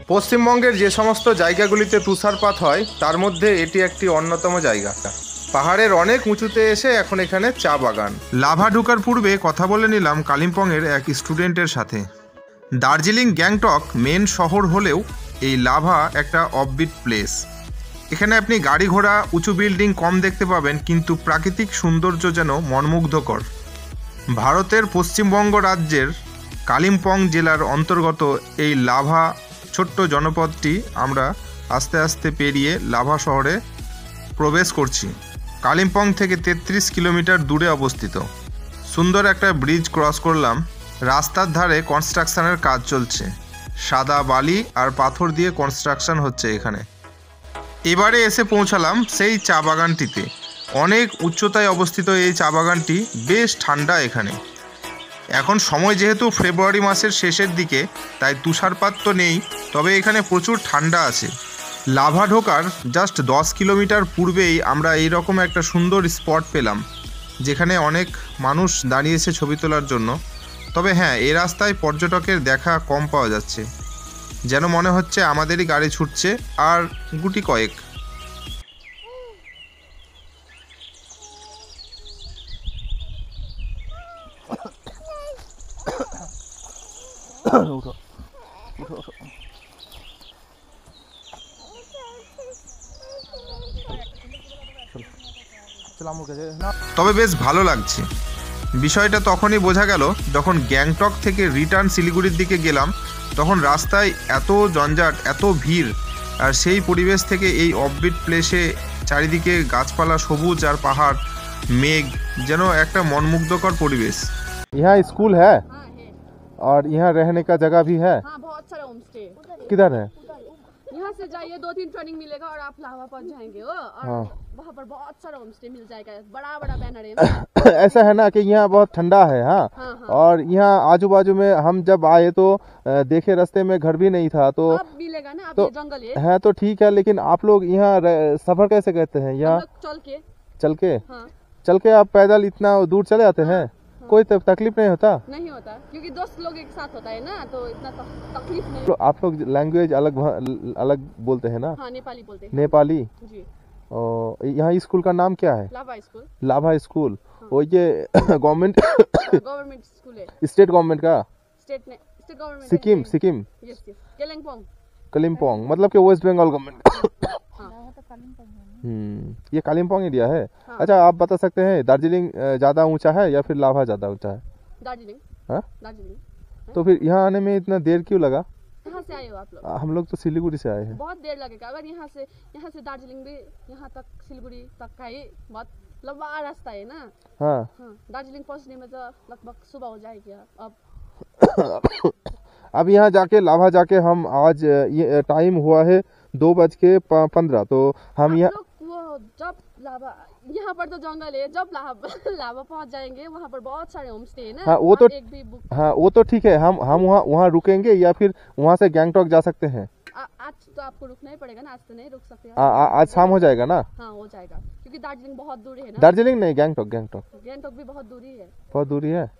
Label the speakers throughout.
Speaker 1: পশ্চিমবঙ্গের যে সমস্ত জায়গাগুলিতে তুষারপাত হয় তার মধ্যে এটি একটি অন্যতম জায়গা। পাহাড়ের অনেক উঁচুতে এসে এখন এখানে চা বাগান। লাভা ঢোকার পূর্বে কথা বলে নিলাম কালিম্পংয়ের এক স্টুডেন্টের সাথে। দার্জিলিং গ্যাংটক মেন শহর হলেও এই লাভা একটা অফবিট প্লেস। এখানে আপনি গাড়ি ঘোড়া উঁচু বিল্ডিং কম দেখতে পাবেন, কিন্তু প্রাকৃতিক সৌন্দর্য যেন মনমুগ্ধকর। ভারতের পশ্চিমবঙ্গ রাজ্যের কালিম্পং জেলার অন্তর্গত এই লাভা ছোট্ট জনপদটি আমরা আস্তে আস্তে পেরিয়ে লাভা শহরে প্রবেশ করছি। কালিম্পং থেকে 33 কিলোমিটার দূরে অবস্থিত। সুন্দর একটা ব্রিজ ক্রস করলাম। রাস্তার ধারে কনস্ট্রাকশনের কাজ চলছে। সাদা বালি আর পাথর দিয়ে কনস্ট্রাকশন হচ্ছে এখানে। এবারে এসে পৌঁছালাম সেই চা বাগানটিতে। অনেক উচ্চতায় অবস্থিত এই চা বাগানটি, বেশ ঠান্ডা এখানে। এখন সময় যেহেতু ফেব্রুয়ারি মাসের শেষের দিকে, তাই তুষারপাত তো নেই, তবে এখানে প্রচুর ঠান্ডা আছে। লাভা ঢোকার জাস্ট 10 কিলোমিটার পূর্বেই আমরা এইরকম একটা সুন্দর স্পট পেলাম, যেখানে অনেক মানুষ দাঁড়িয়েছে ছবি তোলার জন্য। তবে হ্যাঁ, এই রাস্তায় পর্যটকের দেখা কম পাওয়া যাচ্ছে, যেন মনে হচ্ছে আমাদেরই গাড়ি ছুটছে আর গুটি কয়েক। তবে বেশ ভালো লাগছে। বিষয়টা তখনই বোঝা গেল যখন গ্যাংটক থেকে রিটার্ন শিলিগুড়ির দিকে গেলাম। তখন রাস্তায় এত জঞ্জাট, এত ভিড়, আর সেই পরিবেশ থেকে এই অফবিট প্লেসে চারিদিকে গাছপালা, সবুজ আর পাহাড়, মেঘ, যেন একটা মনমুগ্ধকর পরিবেশ।
Speaker 2: यहाँ स्कूल है और यहाँ रहने का जगह भी है।
Speaker 3: हाँ, बहुत सारा होम स्टे।
Speaker 2: किधर है?
Speaker 3: यहाँ से जाइए, 2-3 ट्रेनिंग मिलेगा और आप लावा पहुंच जाएंगे हो। और
Speaker 2: हाँ।
Speaker 3: वहाँ पर बहुत सारा होम स्टे मिल जाएगा। बड़ा बड़ा बैनर है ना।
Speaker 2: ऐसा है ना कि यहाँ बहुत ठंडा है। हाँ,
Speaker 3: हाँ, हाँ।
Speaker 2: और यहाँ आजू बाजू में हम जब आए तो देखे रास्ते में घर भी नहीं था, तो
Speaker 3: अब मिलेगा ना। अब
Speaker 2: तो
Speaker 3: ये जंगल
Speaker 2: है तो ठीक है, लेकिन आप लोग यहाँ सफर कैसे करते हैं?
Speaker 3: हम
Speaker 2: यहाँ
Speaker 3: लोग
Speaker 2: चल के
Speaker 3: हाँ,
Speaker 2: चल के आप पैदल इतना दूर चले आते हैं? कोई तकलीफ नहीं होता?
Speaker 3: नहीं होता, क्योंकि दोस्त लोग एक साथ होता है ना, तो इतना तकलीफ नहीं।
Speaker 2: आप लोग लैंग्वेज अलग बोलते हैं ना?
Speaker 3: हाँ, नेपाली बोलते हैं
Speaker 2: नेपाली।
Speaker 3: जी।
Speaker 2: और यहाँ स्कूल का नाम क्या है?
Speaker 3: लाभा स्कूल।
Speaker 2: लाभा स्कूल। वो ये गवर्नमेंट
Speaker 3: गवर्नमेंट स्कूल है।
Speaker 2: स्टेट गवर्नमेंट का?
Speaker 3: State government.
Speaker 2: Sikkim
Speaker 3: yes, Kalimpong.
Speaker 2: Kalimpong मतलब कि वेस्ट बंगाल गवर्नमेंट।
Speaker 3: हाँ।
Speaker 2: ये कालिम्पोंग एरिया है।
Speaker 3: हाँ।
Speaker 2: अच्छा, आप बता सकते हैं दार्जिलिंग ज़्यादा ऊंचा है या फिर लाभा ज़्यादा ऊंचा है?
Speaker 3: दार्जिलिंग।
Speaker 2: हाँ?
Speaker 3: दार्जिलिंग।
Speaker 2: तो फिर यहाँ आने में इतना देर क्यों लगा?
Speaker 3: कहाँ से आए हो आप लोग?
Speaker 2: हम लोग तो सिलीगुड़ी से आए हैं।
Speaker 3: बहुत देर लगेगा। अगर यहाँ से दार्जिलिंग भी यहाँ तक, सिलीगुड़ी तक का ही बहुत लंबा रास्ता है ना।
Speaker 2: हाँ।
Speaker 3: हाँ, दार्जिलिंग पहुँचने में तो लगभग सुबह हो जाएगी। अब
Speaker 2: अब यहाँ जाके लाभा जाके हम आज ये टाइम हुआ है 2:15, तो हम यहाँ
Speaker 3: वो जब लाभा, यहाँ पर तो जंगल है, जब लाभा पहुँच जाएंगे वहाँ पर बहुत सारे होम स्टे है ना।
Speaker 2: हाँ, वो तो
Speaker 3: एक भी बुक।
Speaker 2: हाँ, वो तो ठीक है। हम वहाँ रुकेंगे या फिर वहाँ से गैंगटॉक जा सकते हैं?
Speaker 3: आज तो आपको रुकना ही पड़ेगा ना, आज तो नहीं रुक सकते।
Speaker 2: आज शाम हो जाएगा ना?
Speaker 3: हाँ, हो जाएगा, क्योंकि दार्जिलिंग बहुत दूरी है ना।
Speaker 2: दार्जिलिंग नहीं, गैंगटॉक।
Speaker 3: गैंगटॉक भी बहुत दूरी है।
Speaker 2: बहुत दूरी है।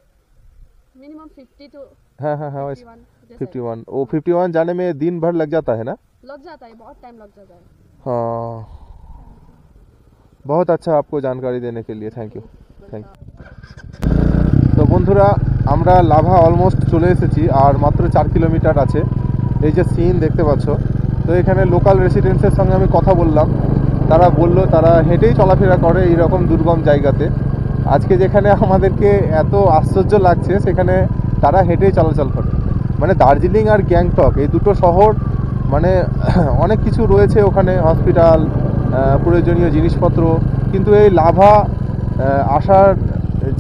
Speaker 3: मिनिमम 50 to
Speaker 2: हाँ 51। वो 51 जाने में दिन भर लग जाता है ना?
Speaker 3: लग जाता है, बहुत टाइम लग जाता है।
Speaker 2: हाँ, बहुत अच्छा आपको जानकारी देने के लिए थैंक यू। তো বন্ধুরা, আমরা লাভা অলমোস্ট চলে এসেছি, আর মাত্র 4 কিলোমিটার আছে। এই যে সিন দেখতে পাচ্ছ, তো এখানে লোকাল রেসিডেন্টসের সঙ্গে আমি কথা বললাম। তারা বললো তারা হেঁটেই চলাফেরা করে এইরকম দুর্গম জায়গাতে। আজকে যেখানে আমাদেরকে এত আশ্চর্য লাগছে, সেখানে তারা হেঁটেই চলাচল করে। মানে দার্জিলিং আর গ্যাংটক এই দুটো শহর, মানে অনেক কিছু রয়েছে ওখানে, হসপিটাল, প্রয়োজনীয় জিনিসপত্র, কিন্তু এই লাভা আসার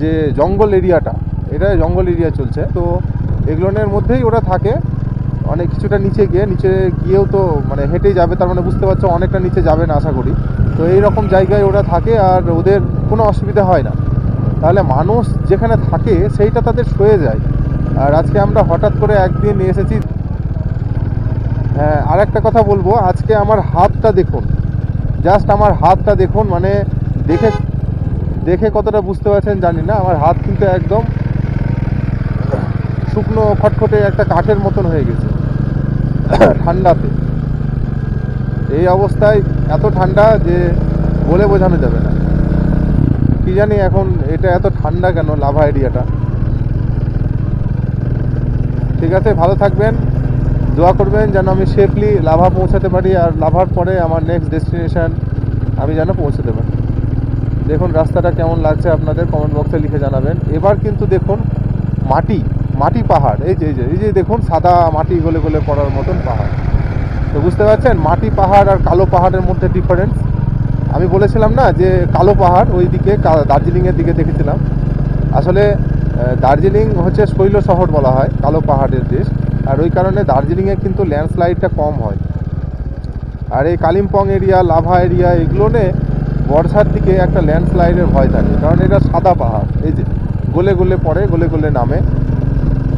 Speaker 2: যে জঙ্গল এরিয়াটা, এটা জঙ্গল এরিয়া চলছে, তো এগুলোর মধ্যেই ওরা থাকে। অনেক কিছুটা নিচে গিয়েও তো মানে হেঁটেই যাবে, তার মানে বুঝতে পারছো অনেকটা নিচে যাবে না আশা করি। তো এই রকম জায়গায় ওরা থাকে আর ওদের কোনো অসুবিধা হয় না। তাহলে মানুষ যেখানে থাকে সেইটা তাদের সয়ে যায়। আর আজকে আমরা হঠাৎ করে একদিন এসেছি। হ্যাঁ, আর একটা কথা বলবো, আজকে আমার হাতটা দেখুন, জাস্ট আমার হাতটা দেখুন, মানে দেখে কতটা বুঝতে পারছেন জানি না। আমার হাত কিন্তু একদম শুকনো খটখটে একটা কাঠের মতন হয়ে গেছে। ঠান্ডাতে। এই অবস্থায় এত ঠান্ডা যে বলে বোঝানো যাবে না। কি জানি এখন এটা এত ঠান্ডা কেন লাভা এরিয়াটা। ঠিক আছে, ভালো থাকবেন, দোয়া করবেন যেন আমি সেফলি লাভা পৌঁছাতে পারি, আর লাভার পরে আমার নেক্সট ডেস্টিনেশন আমি যেন পৌঁছাতে পারি। দেখুন রাস্তাটা কেমন লাগছে আপনাদের কমেন্ট বক্সে লিখে জানাবেন। এবার কিন্তু দেখুন মাটি পাহাড়, এই যে দেখুন সাদা মাটি গলে গলে পড়ার মতন পাহাড়। তো বুঝতে পারছেন মাটি পাহাড় আর কালো পাহাড়ের মধ্যে ডিফারেন্স। আমি বলেছিলাম না যে কালো পাহাড় ওই দিকে দার্জিলিংয়ের দিকে দেখেছিলাম। আসলে দার্জিলিং হচ্ছে শৈল শহর বলা হয়, কালো পাহাড়ের দেশ, আর ওই কারণে দার্জিলিংয়ে কিন্তু ল্যান্ডস্লাইডটা কম হয়। আর এই কালিম্পং এরিয়া, লাভা এরিয়া, এগুলো নিয়ে বর্ষার দিকে একটা ল্যান্ডস্লাইডের ভয় থাকে, কারণ এটা সাদা পাহাড়, এই যে গলে গলে পড়ে, গলে গলে নামে।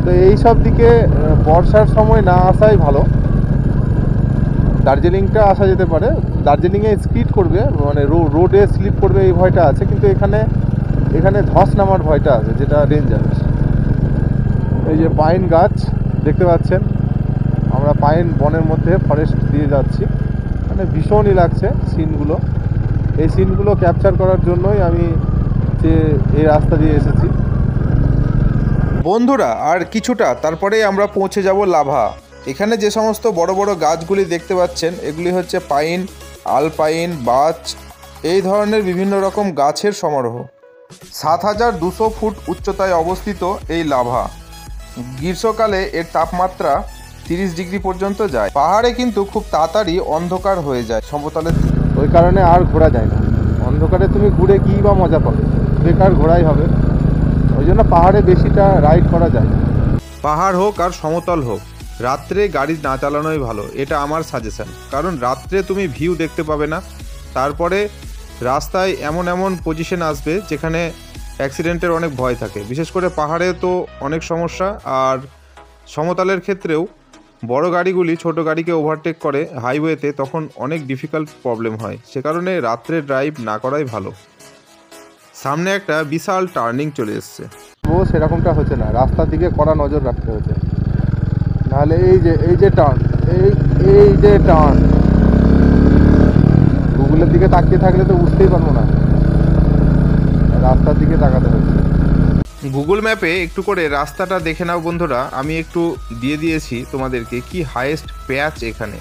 Speaker 2: তো এই সব দিকে বর্ষার সময় না আসাই ভালো। দার্জিলিংটা আসা যেতে পারে, দার্জিলিংয়ে স্কিড করবে, মানে রোডে স্লিপ করবে এই ভয়টা আছে, কিন্তু এখানে ধস নামার ভয়টা আছে, যেটা ডেঞ্জারাস। এই যে পাইন গাছ দেখতে পাচ্ছেন, আমরা পাইন বনের মধ্যে ফরেস্ট দিয়ে যাচ্ছি, মানে ভীষণই লাগছে সিনগুলো। এই সিনগুলো ক্যাপচার করার জন্যই আমি যে এই রাস্তা দিয়ে এসেছি।
Speaker 1: বন্ধুরা আর কিছুটা তারপরেই আমরা পৌঁছে যাব লাভা। এখানে যে সমস্ত বড় বড় গাছগুলি দেখতে পাচ্ছেন এগুলি হচ্ছে পাইন, আলপাইন, বাচ, এই ধরনের বিভিন্ন রকম গাছের সমারোহ। ৭,২০০ ফুট উচ্চতায় অবস্থিত এই লাভা। গ্রীষ্মকালে এর তাপমাত্রা 30 ডিগ্রি পর্যন্ত যায়। পাহাড়ে কিন্তু খুব তাড়াতাড়ি অন্ধকার হয়ে যায় সমতলের,
Speaker 2: ওই কারণে আর ঘোরা যায় না। অন্ধকারে তুমি ঘুরে কী বা মজা পাবে, বেকার ঘোরাই হবে। ওই জন্য পাহাড়ে বেশিটা রাইড করা যায় না।
Speaker 1: পাহাড় হোক আর সমতল হোক, রাত্রে গাড়ি না চালানোই ভালো, এটা আমার সাজেশন। কারণ রাত্রে তুমি ভিউ দেখতে পাবে না, তারপরে রাস্তায় এমন এমন পজিশন আসবে যেখানে অ্যাক্সিডেন্টের অনেক ভয় থাকে। বিশেষ করে পাহাড়ে তো অনেক সমস্যা, আর সমতলের ক্ষেত্রেও বড় গাড়িগুলি ছোট গাড়িকে ওভারটেক করে হাইওয়েতে, তখন অনেক ডিফিকাল্ট প্রবলেম হয়। সে কারণে রাত্রে ড্রাইভ না করাই ভালো। সামনে একটা বিশাল টার্নিং চলে এসছে,
Speaker 2: সেরকমটা হচ্ছে না, রাস্তার দিকে কড়া নজর রাখতে হচ্ছে, নাহলে এই যে টার্ন, এই যে টার্ন, গুগলের দিকে তাকিয়ে থাকলে তো বুঝতেই পারবো না, রাস্তার দিকে তাকাতে হচ্ছে।
Speaker 1: গুগল ম্যাপে একটু করে রাস্তাটা দেখে নাও বন্ধুরা, আমি একটু দিয়ে দিয়েছি তোমাদেরকে কি হাইয়েস্ট প্যাচ এখানে।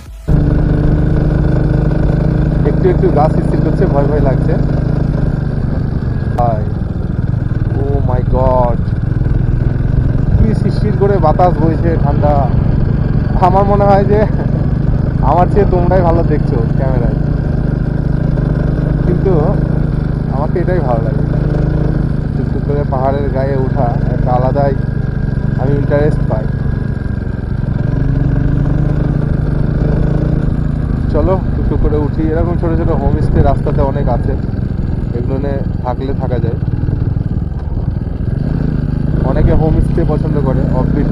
Speaker 2: একটু গাছ স্থির করছে, ভয় ভয় লাগছে। ও মাই গড, কি শিরশির করে বাতাস বইছে, ঠান্ডা। আমার মনে হয় যে আমার চেয়ে তোমরাই ভালো দেখছো ক্যামেরায়, কিন্তু আমাকে এটাই ভালো লাগে। টুকটুক করে পাহাড়ের গায়ে ওঠা একটা আলাদাই আমি ইন্টারেস্ট পাই। চলো টুকটুক করে উঠি। এরকম ছোটো ছোটো হোমস্টে রাস্তাতে অনেক আছে, এগুলো নিয়ে থাকলে থাকা যায়। অনেকে হোমস্টে পছন্দ করে, অফবিট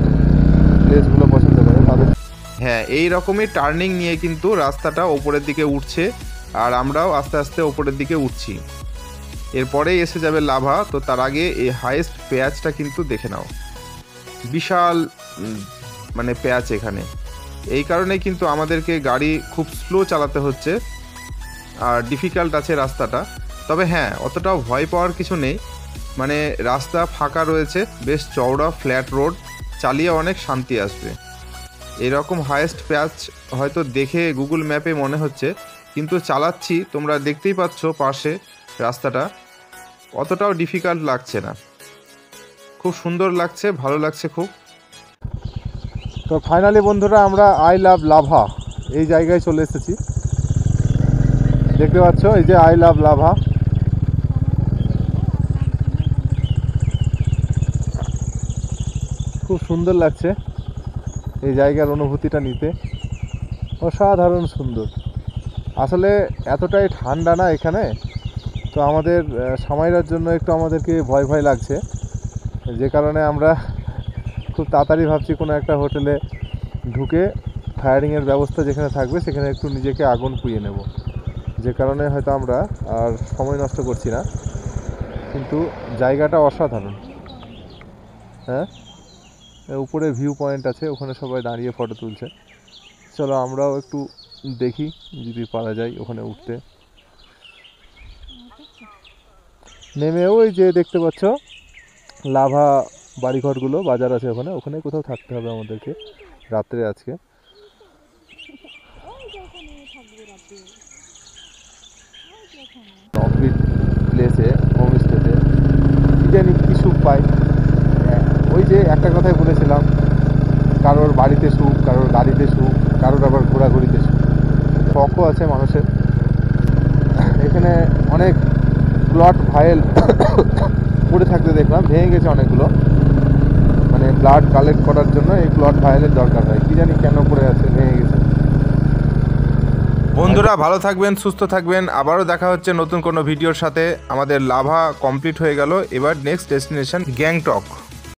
Speaker 2: প্লেসগুলো পছন্দ করে তাদের।
Speaker 1: হ্যাঁ, এই রকমই টার্নিং নিয়ে কিন্তু রাস্তাটা ওপরের দিকে উঠছে, আর আমরাও আস্তে আস্তে ওপরের দিকে উঠছি। এরপরেই এসে যাবে লাভা। তো তার আগে এই হাইয়েস্ট প্যাচটা কিন্তু দেখে নাও, বিশাল মানে প্যাচ এখানে। এই কারণে কিন্তু আমাদেরকে গাড়ি খুব স্লো চালাতে হচ্ছে, আর ডিফিকাল্ট আছে রাস্তাটা। তবে হ্যাঁ, অতটাও ভয় পাওয়ার কিছু নেই, মানে রাস্তা ফাঁকা রয়েছে, বেশ চওড়া ফ্ল্যাট রোড, চালিয়ে অনেক শান্তি আসবে। এরকম হাইয়েস্ট প্যাচ হয়তো দেখে গুগল ম্যাপে মনে হচ্ছে, কিন্তু চালাচ্ছি তোমরা দেখতেই পাচ্ছ পাশে রাস্তাটা, অতটাও ডিফিকাল্ট লাগছে না, খুব সুন্দর লাগছে, ভালো লাগছে খুব।
Speaker 2: তো ফাইনালি বন্ধুরা আমরা আই লাভ লাভা এই জায়গায় চলে এসেছি। দেখতে পাচ্ছ এই যে আই লাভ লাভা। খুব সুন্দর লাগছে এই জায়গার অনুভূতিটা নিতে, অসাধারণ সুন্দর। আসলে এতটাই ঠান্ডা না এখানে, তো আমাদের সামাইরার জন্য একটু আমাদেরকে ভয় ভয় লাগছে, যে কারণে আমরা খুব তাড়াতাড়ি ভাবছি কোনো একটা হোটেলে ঢুকে ফায়ারিংয়ের ব্যবস্থা যেখানে থাকবে সেখানে একটু নিজেকে আগুন পুড়িয়ে নেব, যে কারণে হয়তো আমরা আর সময় নষ্ট করছি না। কিন্তু জায়গাটা অসাধারণ। হ্যাঁ, উপরে ভিউ পয়েন্ট আছে, ওখানে সবাই দাঁড়িয়ে ফটো তুলছে, চলো আমরাও একটু দেখি যদি পারা যায় ওখানে উঠতে। নেমে ওই যে দেখতে পাচ্ছ লাভা বাড়িঘরগুলো, বাজার আছে ওখানে, ওখানে কোথাও থাকতে হবে আমাদেরকে রাত্রে আজকে। অফবিট প্লেসে হোমস্টেতে কি জানি কি সুখ পাই। ওই যে একটা কথাই বলেছিলাম, কারোর বাড়িতে সুখ, কারোর গাড়িতে সুখ, কারোর আবার ঘোরাঘুরিতে সুখ। শখও আছে মানুষের। এখানে অনেক প্লট ভাইল পড়ে থাকতে দেখলাম, ভেঙে গেছে অনেকগুলো, মানে ব্লাড কালেক্ট করার জন্য এই প্লট ভাইলের দরকার হয়, কি জানি কেন পড়ে আছে, ভেঙে গেছে।
Speaker 1: বন্ধুরা ভালো থাকবেন, সুস্থ থাকবেন, আবারও দেখা হচ্ছে নতুন কোনো ভিডিওর সাথে। আমাদের লাভা কমপ্লিট হয়ে গেল, এবার নেক্সট ডেস্টিনেশন গ্যাংটক।